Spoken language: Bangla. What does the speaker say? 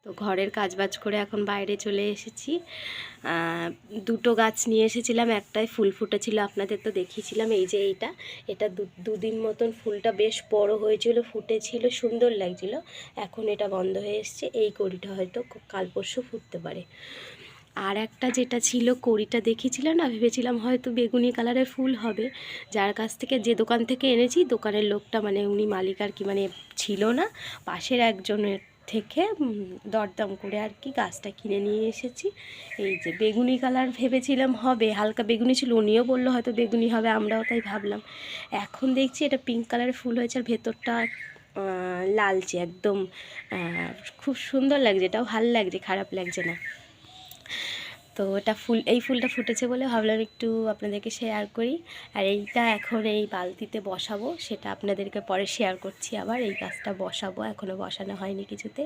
তো ঘরের কাজবাজ করে এখন বাইরে চলে এসেছি। দুটো গাছ নিয়ে এসেছিলাম, একটাই ফুল ফুটেছিল, আপনাদের তো দেখিয়েছিলাম। এই যে এটা দুদিন মতন ফুলটা বেশ বড় হয়েছিল, ফুটেছিল, সুন্দর লাগছিল। এখন এটা বন্ধ হয়ে এসছে। এই কড়িটা হয়তো কাল পরশু ফুটতে পারে। আর একটা যেটা ছিল কড়িটা দেখিয়েছিলাম না, ভেবেছিলাম হয়তো বেগুনি কালারের ফুল হবে। যার কাছ থেকে, যে দোকান থেকে এনেছি, দোকানের লোকটা মানে উনি মালিক আর কি, মানে ছিল না, পাশের একজনের থেকে দরদাম করে আর কি গাছটা কিনে নিয়ে এসেছি। এই যে বেগুনি কালার ভেবেছিলাম হবে, হালকা বেগুনি ছিল, উনিও বললো হয়তো বেগুনি হবে, আমরাও তাই ভাবলাম। এখন দেখছি এটা পিঙ্ক কালারের ফুল হয়েছে, আর ভেতরটা লালচে একদম। খুব সুন্দর লাগছে, এটাও ভালো লাগছে, খারাপ লাগছে না। তো এই ফুলটা ফুটেছে বলে ভাবলাম একটু আপনাদেরকে শেয়ার করি। আর এইটা এখন এই বালতিতে বসাবো, সেটা আপনাদেরকে পরে শেয়ার করছি। আবার এই গাছটা বসাবো, এখনও বসানো হয়নি কিছুতে।